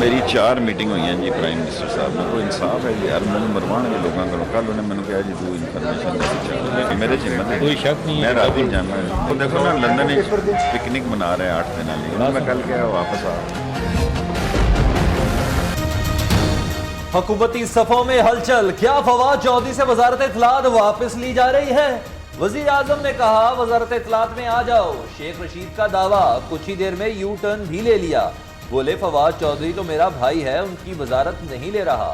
मेरी 4 मीटिंग हुई हैं जी प्राइम मिनिस्टर साहब ने। तो इंसाफ है यार, मैं मरवाने के लोगों को कल उन्हें मैंने कहा जी तू इन्फॉर्मेशन मेरे च हिम्मत कोई शक नहीं है। मैं राजी जाना। तो देखो ना लंदन पिकनिक मना रहे हैं 8 दिन वाली, मैं कल क्या वापस आ। हुकूमती सफों में हलचल, क्या फवाद चौधरी से वजारत इत्तलात वापस ली जा रही है? वजीर आजम ने कहा वजारत इत्तलात में आ जाओ। शेख रशीद का दावा, कुछ ही देर में यू टर्न भी ले लिया। बोले फवाद चौधरी तो मेरा भाई है, उनकी वजारत नहीं ले रहा।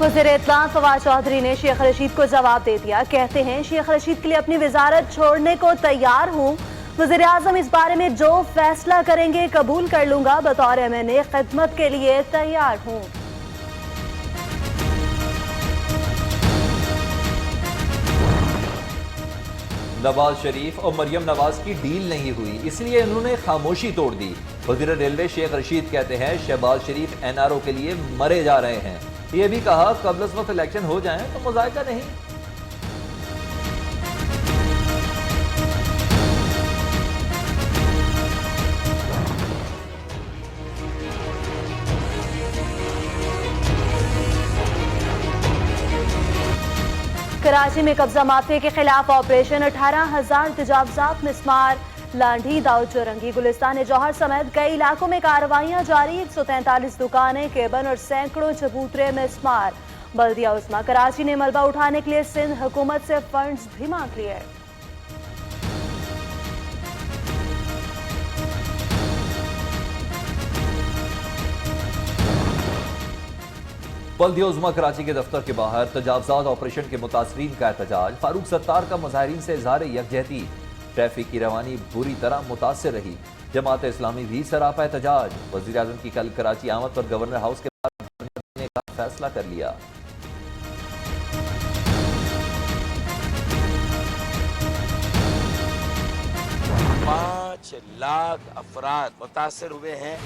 वज़ीर इत्तलात फवाद चौधरी ने शेख रशीद को जवाब दे दिया। कहते हैं शेख रशीद के लिए अपनी वजारत छोड़ने को तैयार हूं। वज़ीर आज़म इस बारे में जो फैसला करेंगे कबूल कर लूंगा। बतौर एमएनए खिदमत के लिए तैयार हूं। नवाज शरीफ और मरियम नवाज की डील नहीं हुई, इसलिए उन्होंने खामोशी तोड़ दी। वज़ीर रेलवे शेख रशीद कहते हैं शहबाज शरीफ एनआरओ के लिए मरे जा रहे हैं। ये भी कहा कबल इस वक्त इलेक्शन हो जाए तो मुज़ायका नहीं। कराची में कब्जा माफिया के खिलाफ ऑपरेशन, 18,000 तजावजात मिसमार। लांढी, दाऊद चौरंगी, गुलिस्तान जौहर समेत कई इलाकों में कार्रवाइयां जारी। 143 दुकानें, केबन और सैकड़ों चबूतरे मिसमार। बल्दिया उस्मा कराची ने मलबा उठाने के लिए सिंध हुकूमत से फंड्स भी मांग लिए। बल्दिया उज़्मा कराची के दफ्तर के बाहर तजावजात ऑपरेशन के मुतासरीन का एहतजाज। फारूक सत्तार का मुजाहिरीन से इज़हार यकजहती। ट्रैफिक की रवानी बुरी तरह मुतासर रही। जमात इस्लामी भी सरापा एहतजाज। वज़ीर आज़म की कल कराची आमद पर गवर्नर हाउस के बाद धरना देने का फैसला कर लिया। 5 लाख अफराद मुतासर हुए हैं।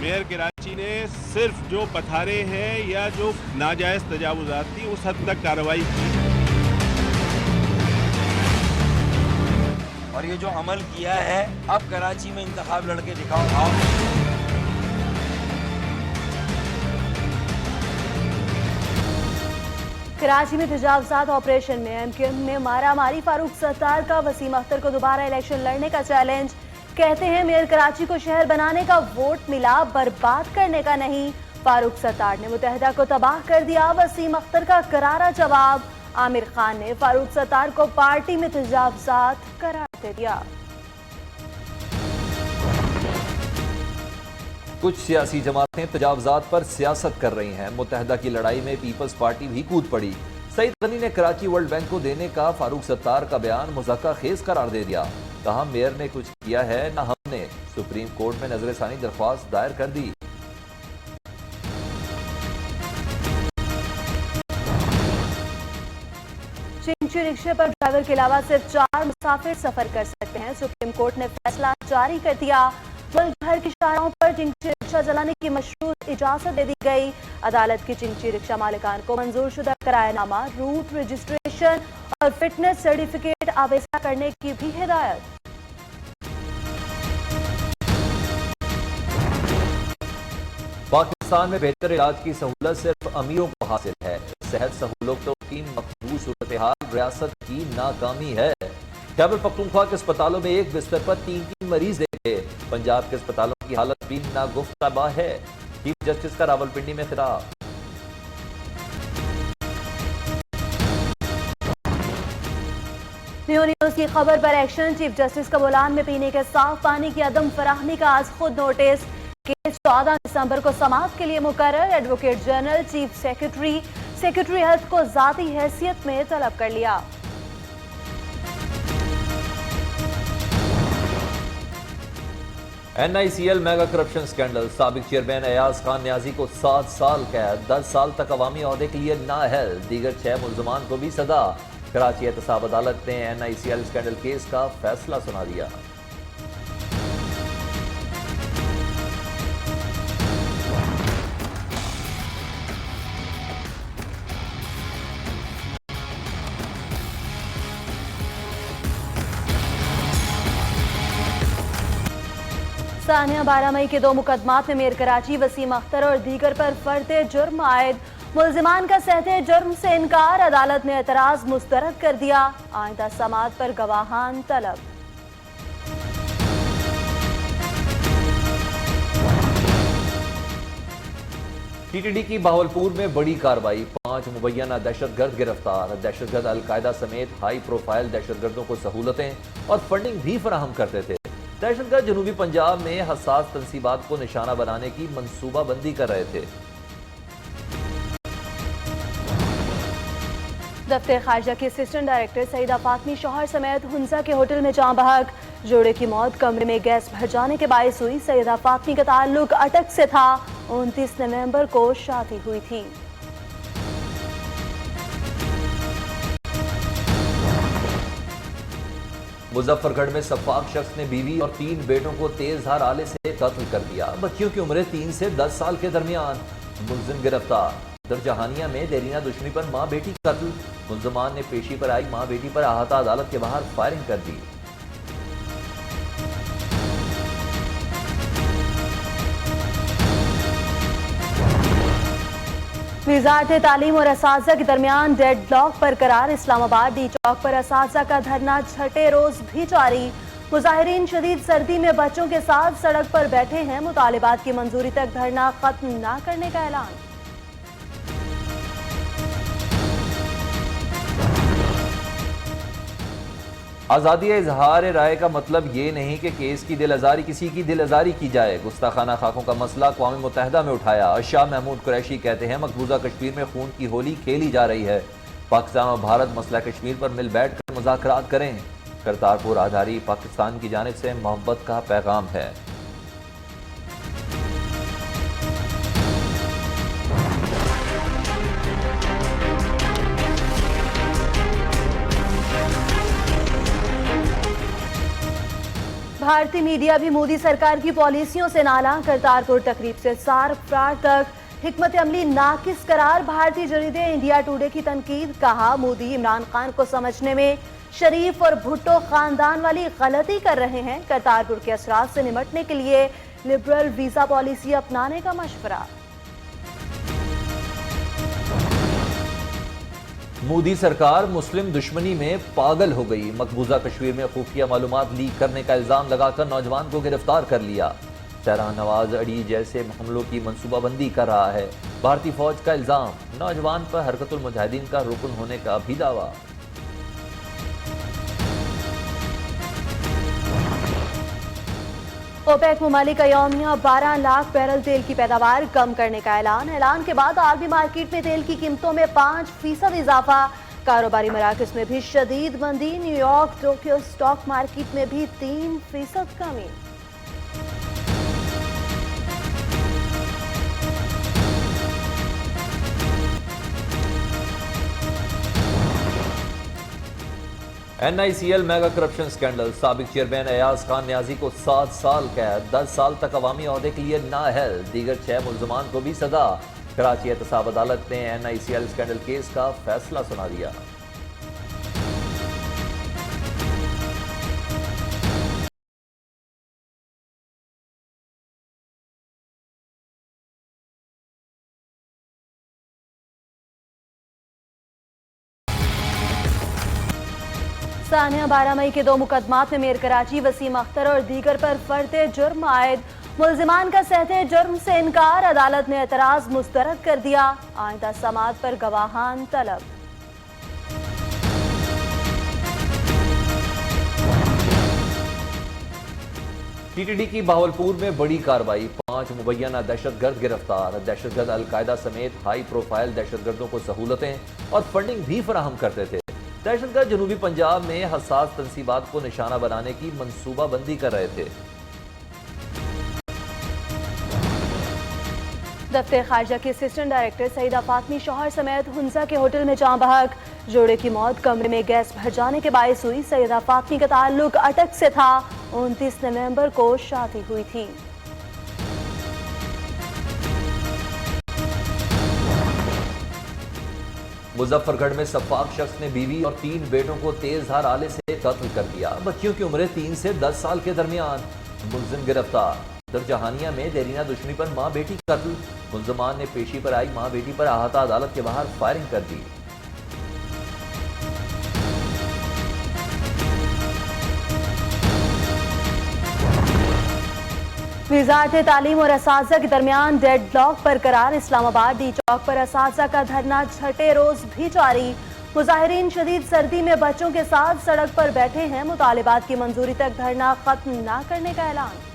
मेयर कराची ने सिर्फ जो पथारे हैं या जो नाजायज तजावुजात थी उस हद तक कार्रवाई की और ये जो अमल किया है, अब कराची में इंतखाब लड़के दिखाओ। आओ कराची में तजावजात ऑपरेशन में एमक्यूएम ने मारा मारी। फारूक सत्तार का वसीम अख्तर को दोबारा इलेक्शन लड़ने का चैलेंज। कहते हैं मेयर कराची को शहर बनाने का वोट मिला, बर्बाद करने का नहीं। फारूक सत्तार ने मुतहदा को तबाह कर दिया। वसीम अख्तर का करारा जवाब। आमिर खान ने फारूक सत्तार को पार्टी में तजावजात करार दे दिया। कुछ सियासी जमातें तजावजात पर सियासत कर रही हैं। मुत्तहदा की लड़ाई में पीपल्स पार्टी भी कूद पड़ी। सईद गनी ने कराची वर्ल्ड बैंक को देने का फारूक सत्तार का बयान मुज़क्का खेज करार दे दिया। कहा मेयर ने कुछ किया है ना हमने। सुप्रीम कोर्ट में नजरसानी दरख्वास्त दायर कर दी। चिंची रिक्शे पर ड्राइवर के अलावा सिर्फ 4 मुसाफिर सफर कर सकते हैं। सुप्रीम कोर्ट ने फैसला जारी कर दिया। मुल्क भर की शाहराहों पर चिंची रिक्शा चलाने की मशरूत इजाजत दे दी गई। अदालत की चिंची रिक्शा मालिकान को मंजूर शुदा किरायानामा, रूट रजिस्ट्रेशन और फिटनेस सर्टिफिकेट आवेजा करने की भी हिदायत। पाकिस्तान में बेहतर इलाज की सहूलत सिर्फ अमीरों को हासिल है। सेहत सहूलतों की मकबूल सूरत हाल रियासत की नाकामी है। खैबर पख्तूनख्वा के अस्पतालों में एक बिस्तर पर 3 मरीज देखे। पंजाब के अस्पतालों की हालत भी नागुफ्तबा है। चीफ जस्टिस का रावलपिंडी में खिताब। न्यू न्यूज की खबर पर एक्शन। चीफ जस्टिस का बोलान में पीने के साफ पानी की अदम फराहमी का आज खुद नोटिस। केस 14 दिसंबर को समाअत के लिए मुकर्रर। Advocate general, chief secretary health को जाती हैसियत में तलब कर लिया। NICL mega corruption scandal. साबिक चेयरमैन अयाज खान न्याजी को 7 साल कैद, 10 साल तक अवामी ओहदे के लिए नाअहल। दीगर 6 मुल्जमान को भी सजा। कराची एहतसाब अदालत ने NICL स्कैंडल केस का फैसला सुना दिया। सानिया 12 मई के 2 मुकदमात में मीर कराची, वसीम अख्तर और दीगर पर फर्द जुर्म आयद। मुल्जिमान का सहते जुर्म से इनकार, अदालत ने एतराज मुस्तरद कर दिया। आइंदा समाअत पर गवाहान तलब। टीटीडी की बहावलपुर में बड़ी कार्रवाई, 5 मुबैना दहशतगर्द गिरफ्तार। दहशतगर्द अलकायदा समेत हाई प्रोफाइल दहशतगर्दों को सहूलतें और फंडिंग भी फराहम करते थे। दहशतगर्द जनूबी पंजाब में हसास तंसीबात को निशाना बनाने की मंसूबाबंदी कर रहे थे। दफ्तर खारजा के असिस्टेंट डायरेक्टर सईदा फातमी शौहर समेत हुंसा के होटल में जाँ बहक। जोड़े की मौत कमरे में गैस भर जाने के बायस हुई। सईदा फातमी का ताल्लुक अटक से था। 29 नवंबर को शादी हुई थी। मुजफ्फरगढ़ में सफाक शख्स ने बीवी और 3 बेटों को तेज धार आले से कत्ल कर दिया। बच्चियों की उम्रें 3 से 10 साल के दरमियान। मुलजिम गिरफ्तार। दरजहानिया में देरीना दुश्मनी पर मां बेटी कत्ल। मुल्जिमान ने पेशी पर आई मां बेटी पर अहाता अदालत के बाहर फायरिंग कर दी। वजारत तालीम और असातिज़ा के दरमियान डेडलॉक बरकरार। इस्लामाबाद डी चौक पर असातिज़ा का धरना छठे रोज भी जारी। मुजाहिरीन शदीद सर्दी में बच्चों के साथ सड़क पर बैठे हैं। मुतालिबात की मंजूरी तक धरना खत्म न करने का ऐलान। आज़ादी इजहार राय का मतलब ये नहीं कि केस की दिल आज़ारी किसी की दिल आज़ारी की जाए। गुस्ताखाना खाकों का मसला अक़वाम मुत्तहिदा में उठाया। शाह महमूद कुरैशी कहते हैं मकबूजा कश्मीर में खून की होली खेली जा रही है। पाकिस्तान और भारत मसला कश्मीर पर मिल बैठ कर मुज़ाकरात करें। करतारपुर आधारी पाकिस्तान की जानिब से मोहब्बत का पैगाम है। भारतीय मीडिया भी मोदी सरकार की पॉलिसियों से नाला। करतारपुर तकरीब से सार्क फ्रार तक हिकमत अमली नाकिस करार। भारतीय जरीदे इंडिया टुडे की तनकीद। कहा मोदी इमरान खान को समझने में शरीफ और भुट्टो खानदान वाली गलती कर रहे हैं। करतारपुर के असरात से निपटने के लिए लिबरल वीजा पॉलिसी अपनाने का मशवरा। मोदी सरकार मुस्लिम दुश्मनी में पागल हो गई। मकबूजा कश्मीर में खुफिया मालूमात लीक करने का इल्जाम लगाकर नौजवान को गिरफ्तार कर लिया। सहरा नवाज अड़ी जैसे हमलों की मंसूबाबंदी कर रहा है। भारतीय फौज का इल्जाम। नौजवान पर हरकतुल मुजाहिदीन का रुकन होने का भी दावा। ओपेक ममालिक का यौमिया 12 लाख बैरल तेल की पैदावार कम करने का ऐलान। ऐलान के बाद आलमी मार्केट में तेल की कीमतों में 5% इजाफा। कारोबारी मराकज में भी शदीद मंदी। न्यूयॉर्क टोक्यो स्टॉक मार्केट में भी 3% कमी। NICL mega corruption scandal. साबिक चेयरमैन अयाज खान न्याजी को 7 साल कैद, 10 साल तक अवामी ओहदे के लिए नाअहल। दीगर 6 मुल्जमान को भी सजा। कराची एहतसाब अदालत ने NICL स्कैंडल केस का फैसला सुना दिया। सानिया 12 मई के 2 मुकदमात में मीर कराची, वसीम अख्तर और दीगर पर फर्द जुर्म आयद। मुल्जिमान का सहते जुर्म से इनकार, अदालत ने एतराज मुस्तरद कर दिया। आइंदा समाअत पर गवाहान तलब। टीटीडी की बहावलपुर में बड़ी कार्रवाई, 5 मुबैना दहशतगर्द गिरफ्तार। दहशतगर्द अलकायदा समेत हाई प्रोफाइल दहशतगर्दों को सहूलतें और फंडिंग भी फराहम करते थे। दहशतगर्द जनूबी पंजाब में हसास तंसीबात को निशाना बनाने की मंसूबाबंदी कर रहे थे। दफ्तर खारजा के असिस्टेंट डायरेक्टर सईदा फातमी शौहर समेत हुंसा के होटल में जाँ बहक। जोड़े की मौत कमरे में गैस भर जाने के बायस हुई। सईदा फातमी का ताल्लुक अटक से था। 29 नवंबर को शादी हुई थी। मुजफ्फरगढ़ में सफाक शख्स ने बीवी और 3 बेटों को तेज धार आले से कत्ल कर दिया। बच्चियों की उम्रें 3 से 10 साल के दरमियान। मुल्जिम गिरफ्तार। उधर जहानिया में देरीना दुश्मनी पर मां बेटी कत्ल, मुलजमान ने पेशी पर आई मां बेटी पर अहाता अदालत के बाहर फायरिंग कर दी। वजारत तालीम और असातिज़ा के दरमियान डेडलॉक बरकरार। इस्लामाबाद डी चौक पर असातिज़ा का धरना छठे रोज भी जारी। मुजाहिरीन शदीद सर्दी में बच्चों के साथ सड़क पर बैठे हैं। मुतालिबात की मंजूरी तक धरना खत्म न करने का ऐलान।